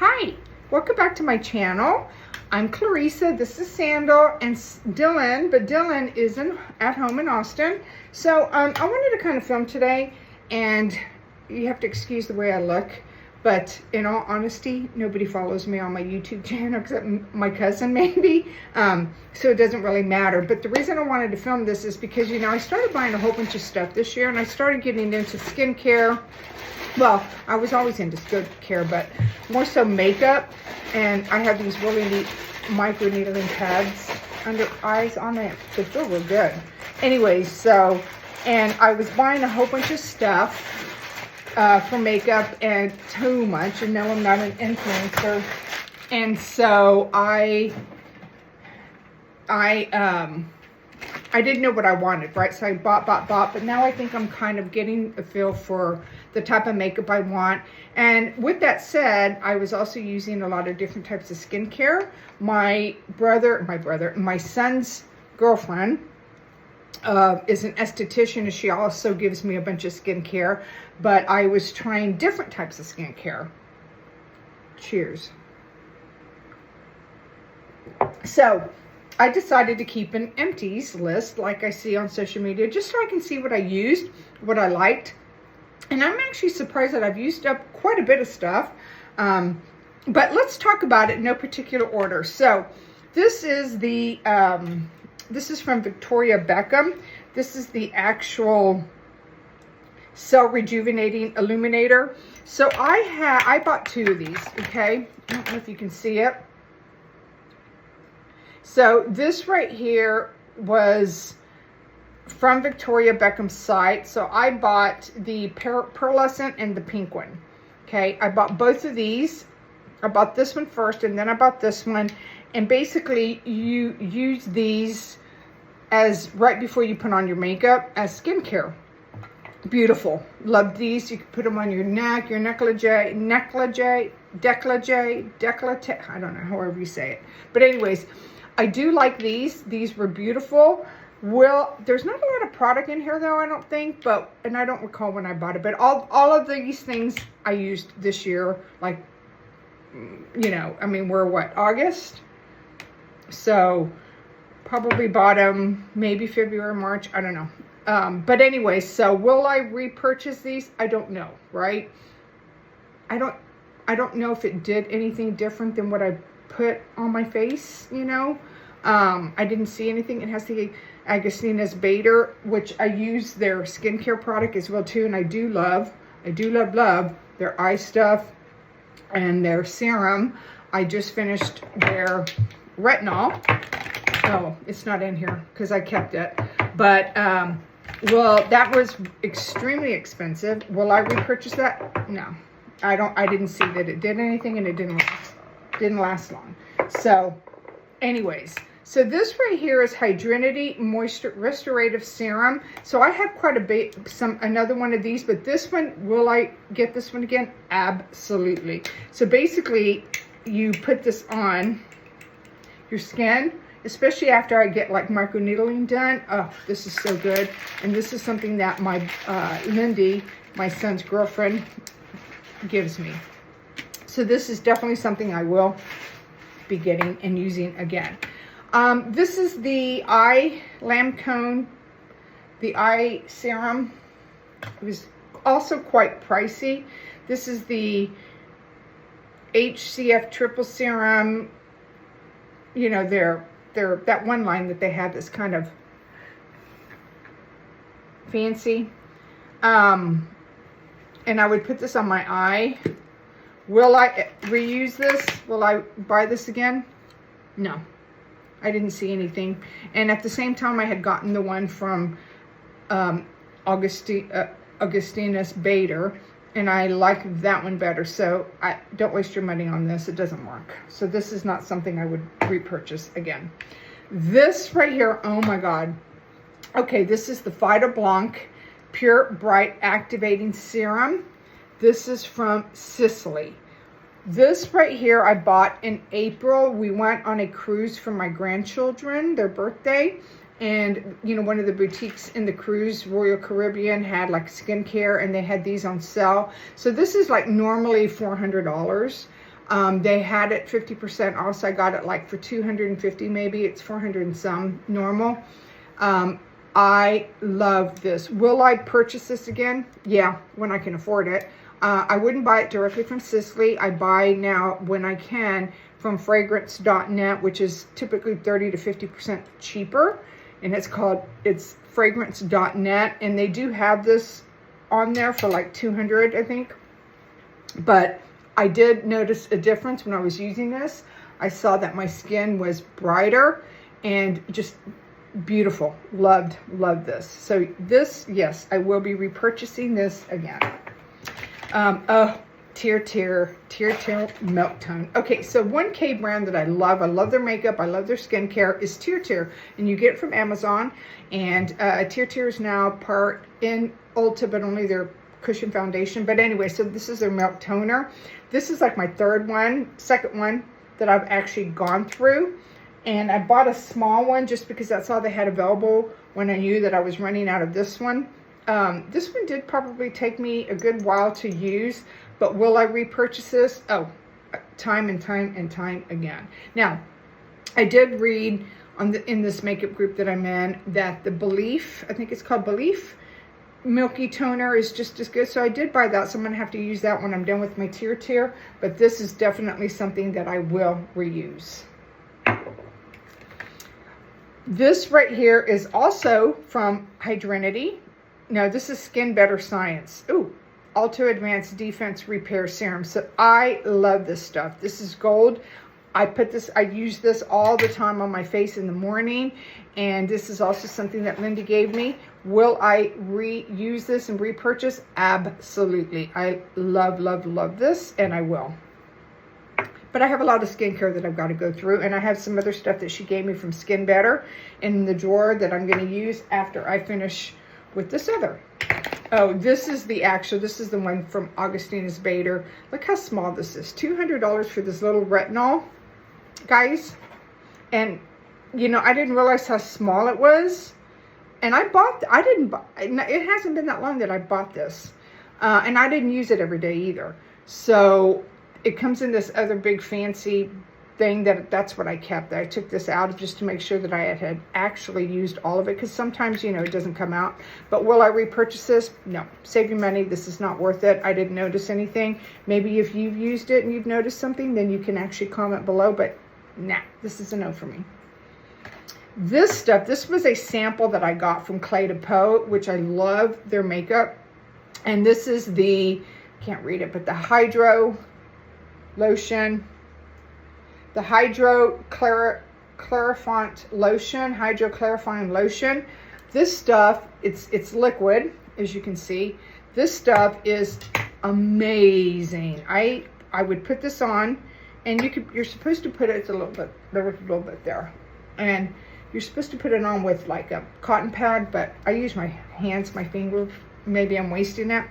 Hi, welcome back to my channel. I'm Clarissa, this is Sandal and Dylan, but Dylan isn't at home in Austin. So I wanted to kind of film today, and you have to excuse the way I look, but in all honesty, nobody follows me on my YouTube channel except my cousin maybe, so it doesn't really matter. But the reason I wanted to film this is because, I started buying a whole bunch of stuff this year, and I started getting into skincare. Well, I was always into skincare, but more so makeup. And I have these really neat micro needling pads under eyes on it. They feel real good. Anyways, and I was buying a whole bunch of stuff for makeup, and too much. And no, I'm not an influencer. And so I didn't know what I wanted, right? So I bought, but now I think I'm kind of getting a feel for the type of makeup I want. And with that said, I was also using a lot of different types of skincare. My son's girlfriend is an esthetician, and she also gives me a bunch of skincare, but I was trying different types of skincare. Cheers. So I decided to keep an empties list like I see on social media, just so I can see what I used, what I liked. And I'm actually surprised that I've used up quite a bit of stuff. But let's talk about it in no particular order. So this is this is from Victoria Beckham. This is the actual Cell Rejuvenating Illuminator. So I bought two of these, okay? I don't know if you can see it. So this right here was from Victoria Beckham's site. So I bought the pearlescent and the pink one. Okay, I bought both of these. I bought this one first, and then I bought this one. And basically, you use these as right before you put on your makeup as skincare. Beautiful. Love these. You can put them on your neck, your decollete, I don't know, however you say it. But anyways, I do like these. These were beautiful. Well, there's not a lot of product in here though, I don't think, and I don't recall when I bought it, but all of these things I used this year, like, I mean, we're what, August? So probably bought them maybe February, March, I don't know. But anyway, so will I repurchase these? I don't know, right? I don't know if it did anything different than what I put on my face, I didn't see anything. It has the Agostina's Bader, which I use their skincare product as well too, and I do love their eye stuff and their serum. I just finished their retinol. Oh, it's not in here because I kept it, but well, that was extremely expensive. Will I repurchase that? No, I didn't see that it did anything, and it didn't last long. So anyways, so this right here is Hydrinity Moisture Restorative Serum. So I have quite a bit, another one of these, but this one, will I get this one again? Absolutely. So basically, you put this on your skin, especially after I get like micro needling done. Oh, this is so good. And this is something that my Lindy, my son's girlfriend, gives me. So this is definitely something I will be getting and using again. This is the eye Lancome, the eye serum. It was also quite pricey. This is the HCF triple serum. They're that one line that they have that's kind of fancy. And I would put this on my eye. Will I reuse this? Will I buy this again? No, I didn't see anything. And at the same time, I had gotten the one from Augustina's Bader, and I like that one better. So don't waste your money on this. It doesn't work. So this is not something I would repurchase again. This right here, oh my God. Okay, this is the Vita Blanc Pure Bright Activating Serum. This is from Sicily. This right here I bought in April. We went on a cruise for my grandchildren, their birthday. And, one of the boutiques in the cruise, Royal Caribbean, had like skincare, and they had these on sale. So this is like normally $400. They had it 50% off, so I got it like for $250 maybe. It's 400 and some normal. I love this. Will I purchase this again? Yeah, when I can afford it. I wouldn't buy it directly from Sisley. I buy now, when I can, from fragrance.net, which is typically 30 to 50% cheaper. And it's fragrance.net. And they do have this on there for like $200, I think. But I did notice a difference when I was using this. I saw that my skin was brighter and just beautiful. Loved this. So this, yes, I will be repurchasing this again. Oh, Tear Milk Tone. Okay, so 1K brand that I love their makeup, I love their skincare, is Tear. And you get it from Amazon. And Tear is now part in Ulta, but only their cushion foundation. But anyway, so this is their milk toner. This is like my second one that I've actually gone through. And I bought a small one just because that's all they had available when I knew that I was running out of this one. This one did probably take me a good while to use, but will I repurchase this? Oh, time and time again. Now, I did read in this makeup group that I'm in that the Belief, I think it's called Belief, Milky Toner is just as good. So I did buy that, so I'm going to have to use that when I'm done with my Tear. But this is definitely something that I will reuse. This right here is also from Hydrinity. No, this is Skin Better Science. Ooh, Ultra Advanced Defense Repair Serum. So I love this stuff. This is gold. I use this all the time on my face in the morning. And this is also something that Linda gave me. Will I reuse this and repurchase? Absolutely. I love this, and I will. But I have a lot of skincare that I've got to go through, and I have some other stuff that she gave me from Skin Better in the drawer that I'm going to use after I finish with this other. Oh, this is the one from Augustina's Bader. Look how small this is. $200 for this little retinol, guys. And, you know, I didn't realize how small it was. And it hasn't been that long that I bought this. And I didn't use it every day either. So it comes in this other big fancy thing that's what I kept. I took this out just to make sure that I had actually used all of it, because sometimes, you know, it doesn't come out. But will I repurchase this? No. Save your money. This is not worth it. I didn't notice anything. Maybe if you've used it and you've noticed something, then you can actually comment below. But nah, this is a no for me. This stuff, this was a sample that I got from Clé de Peau, which I love their makeup. And this is the, can't read it, but the Hydro Lotion. The Hydro Clarifying Lotion. This stuff, it's liquid, as you can see. This stuff is amazing. I would put this on, and you're supposed to put it, it's a little bit, there was a little bit there. And you're supposed to put it on with like a cotton pad, but I use my hands, my fingers. Maybe I'm wasting it.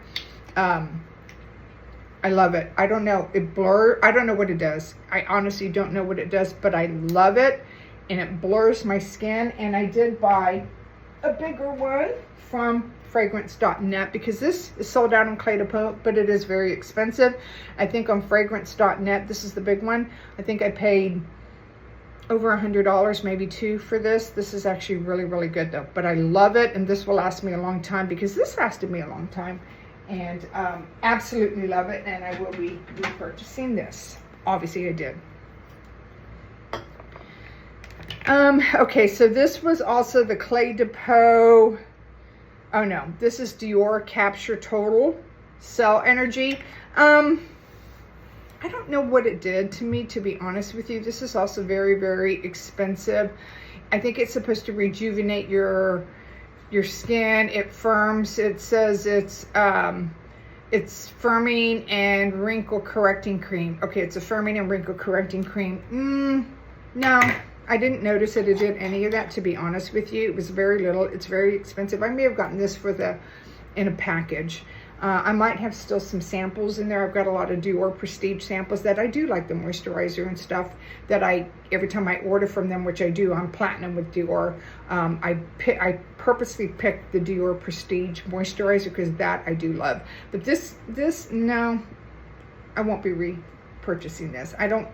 I love it. I don't know. It blurs. I don't know what it does. I honestly don't know what it does, but I love it. And it blurs my skin. And I did buy a bigger one from fragrance.net because this is sold out on Clé de Peau, but it is very expensive. I think on fragrance.net, this is the big one. I think I paid over $100, maybe $2 for this. This is actually really good though. But I love it, and this will last me a long time because this lasted me a long time. And absolutely love it, and I will be repurchasing this. Obviously I did. Okay, so this was also the Clé de Peau. Oh no, this is Dior Capture Total Cell Energy. I don't know what it did to me, to be honest with you. This is also very expensive. I think it's supposed to rejuvenate your skin. It firms. It says it's firming and wrinkle correcting cream. Okay, it's a firming and wrinkle correcting cream. No, I didn't notice that it did any of that, to be honest with you. It was very little. It's very expensive. I may have gotten this in a package. I might have still some samples in there. I've got a lot of Dior Prestige samples that I do like, the moisturizer and stuff that every time I order from them, which I do, I'm platinum with Dior. I purposely picked the Dior Prestige moisturizer because that I do love. But this, no, I won't be purchasing this. I don't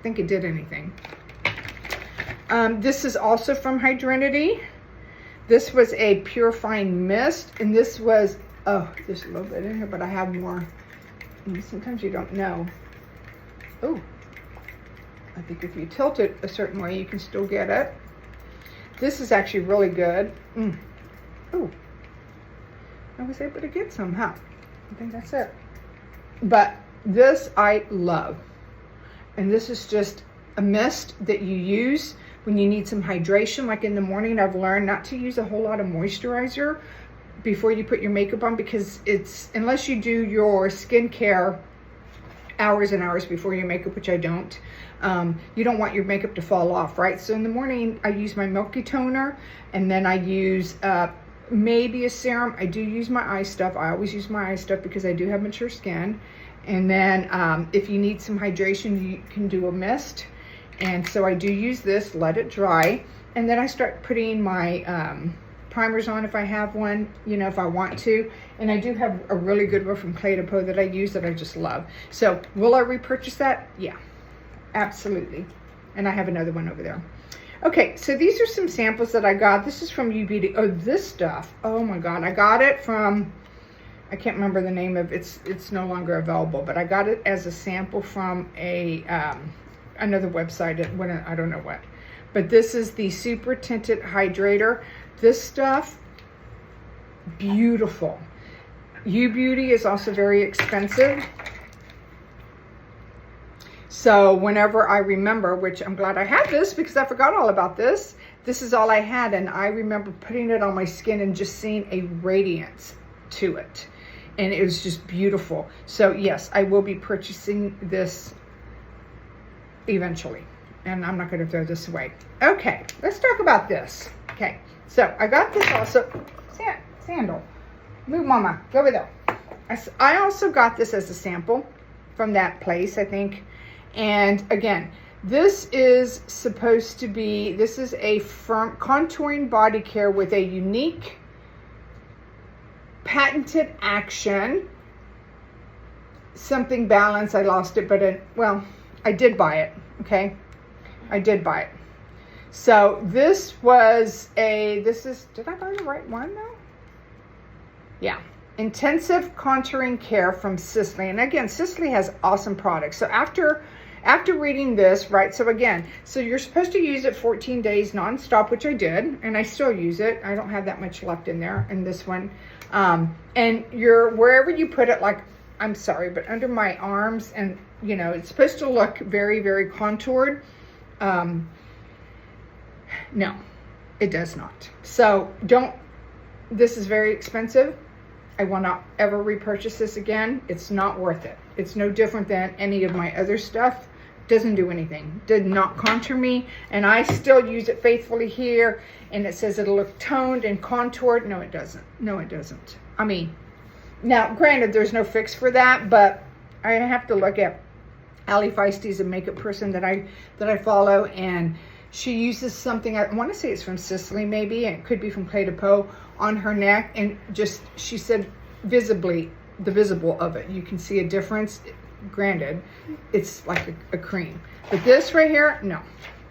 think it did anything. This is also from Hydrinity. This was a purifying mist, and this was, oh, there's a little bit in here, but I have more. And sometimes you don't know. Oh, I think if you tilt it a certain way, you can still get it. This is actually really good. Oh, I was able to get some, huh? I think that's it. But this I love. And this is just a mist that you use when you need some hydration. Like in the morning, I've learned not to use a whole lot of moisturizer before you put your makeup on, because it's, unless you do your skincare hours and hours before your makeup, which I don't, you don't want your makeup to fall off, right? So in the morning, I use my milky toner, and then I use maybe a serum. I do use my eye stuff. I always use my eye stuff because I do have mature skin. And then if you need some hydration, you can do a mist. And so I do use this, let it dry, and then I start putting my primers on if I have one, you know, if I want to. And I do have a really good one from Clé de Peau that I use that I just love. So will I repurchase that? Yeah, absolutely. And I have another one over there. Okay, so these are some samples that I got. This is from UBeauty. Oh, this stuff. Oh my God, I got it from, I can't remember the name of it. It's no longer available, but I got it as a sample from a another website. I don't know what. But this is the Super Tinted Hydrator. This stuff, beautiful. UBeauty is also very expensive. So whenever I remember, which I'm glad I had this because I forgot all about this. This is all I had, and I remember putting it on my skin and just seeing a radiance to it. And it was just beautiful. So yes, I will be purchasing this eventually. And I'm not going to throw this away. Okay, let's talk about this. Okay, so I got this also. Sandal. Move, Mama. Go over there. I also got this as a sample from that place, I think. And again, this is supposed to be, this is a firm contouring body care with a unique patented action. Something balanced. I lost it, but well, I did buy it. Okay, I did buy it. So this was did I buy the right one though? Yeah. Intensive contouring care from Sisley. And again, Sisley has awesome products. So after reading this, right, so again, so you're supposed to use it 14 days nonstop, which I did, and I still use it. I don't have that much left in there in this one. And wherever you put it, like, I'm sorry, but under my arms, and you know, it's supposed to look very, very contoured. No, it does not. So this is very expensive. I will not ever repurchase this again. It's not worth it. It's no different than any of my other stuff. Doesn't do anything. Did not contour me. And I still use it faithfully here. And it says it'll look toned and contoured. No, it doesn't. No, it doesn't. I mean, now, granted, there's no fix for that. But I have to look at Ali Feisty's a makeup person that I follow. And she uses something, I want to say it's from Sisley maybe. And it could be from Clé de Peau, on her neck, and just, she said visibly, the visible of it, you can see a difference. Granted, it's like a cream, but this right here, no.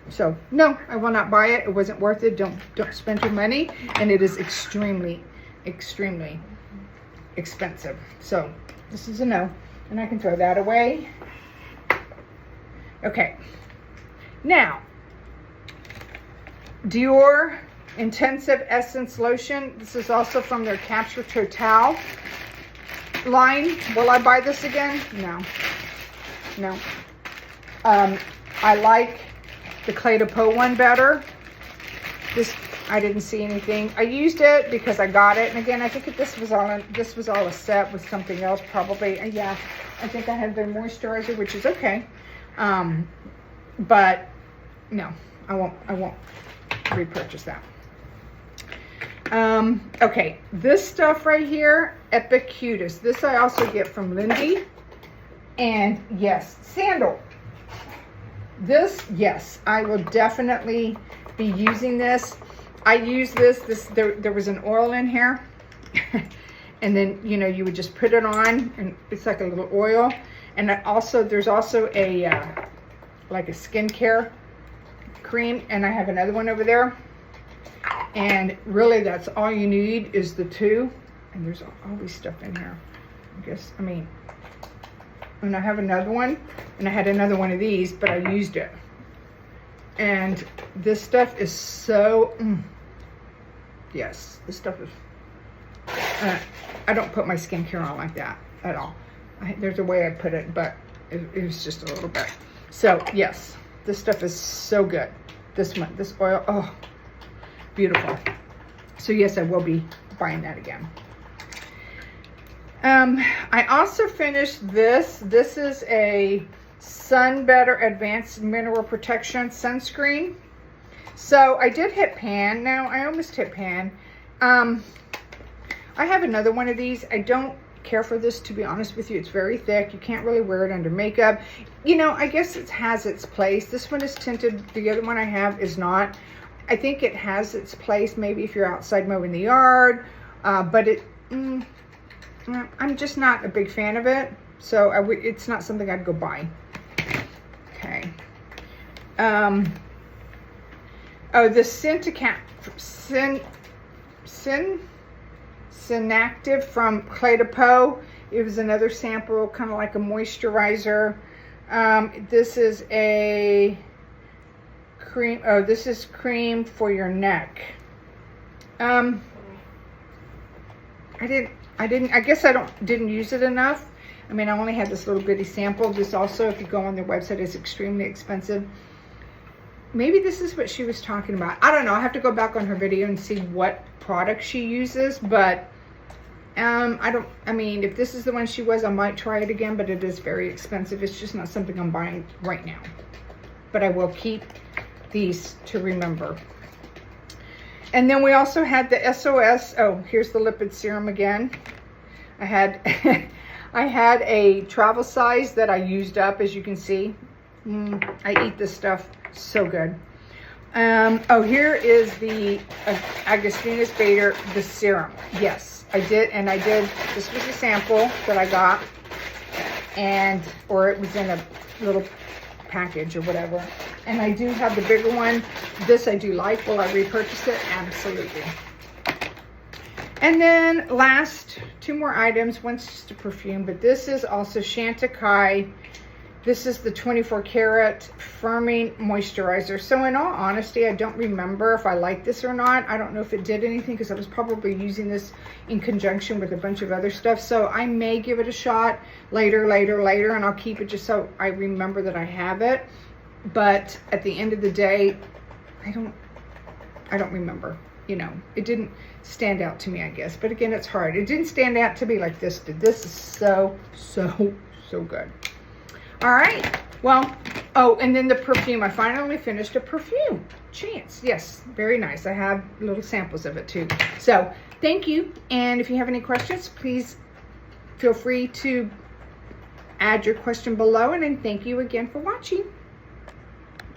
So no, I will not buy it. It wasn't worth it. Don't spend your money, and it is extremely, extremely expensive. So this is a no, and I can throw that away. Okay, now Dior Intensive Essence Lotion. This is also from their Capture Total line. Will I buy this again? No. No. I like the Clé de Peau one better. This, I didn't see anything. I used it because I got it. And again, I think this was all a set with something else probably. Yeah, I think I had their moisturizer, which is okay. But no, I won't repurchase that. Okay, this stuff right here, Epic Cutest. This I also get from Lindy. And yes, sandal. This, yes, I will definitely be using this. I use this, there was an oil in here. And then, you know, you would just put it on, and it's like a little oil. And there's also a like a skincare cream, and I have another one over there. And really, that's all you need is the two. And there's always stuff in here. And I have another one, and I had another one of these, but I used it. And this stuff is so, yes, this stuff is, I don't put my skincare on like that at all. There's a way I put it, but it was just a little bit. So yes, this stuff is so good. This oil, oh, beautiful. So yes, I will be buying that again. I also finished this. This is a Sun Better Advanced Mineral Protection Sunscreen. So I did hit pan. Now I almost hit pan. I have another one of these. I don't care for this, to be honest with you. It's very thick. You can't really wear it under makeup. You know, I guess it has its place. This one is tinted. The other one I have is not. I think it has its place maybe if you're outside mowing the yard, but I'm just not a big fan of it, so it's not something I'd go buy. Okay. Oh, the Synactive from Clé de Peau. It was another sample, kind of like a moisturizer. This is a cream. Oh, this is cream for your neck. I guess I didn't use it enough. I mean, I only had this little bitty sample. This also, if you go on their website, is extremely expensive. Maybe this is what she was talking about. I don't know. I have to go back on her video and see what product she uses, but I mean, if this is the one she was, I might try it again, but it is very expensive. It's just not something I'm buying right now. But I will keep these to remember. And then we also had the SOS. Oh, here's the lipid serum again. I had I had a travel size that I used up, as you can see. I eat this stuff so good. Oh, here is the Agustinus Bader, the serum. Yes, I did, and I did. This was a sample that I got, or it was in a little package or whatever. And I do have the bigger one. This I do like. Will I repurchase it? Absolutely. And then last, two more items. One's just a perfume, but this is also Chantecaille. This is the 24 karat firming moisturizer. So in all honesty, I don't remember if I like this or not. I don't know if it did anything because I was probably using this in conjunction with a bunch of other stuff. So I may give it a shot later, and I'll keep it just so I remember that I have it. But at the end of the day, I don't remember. You know, it didn't stand out to me, I guess. But again, it's hard. It didn't stand out to me like this did. This is so good. All right. Well, oh, and then the perfume. I finally finished a perfume. Chance. Yes, very nice. I have little samples of it too. So thank you. And if you have any questions, please feel free to add your question below. And then thank you again for watching.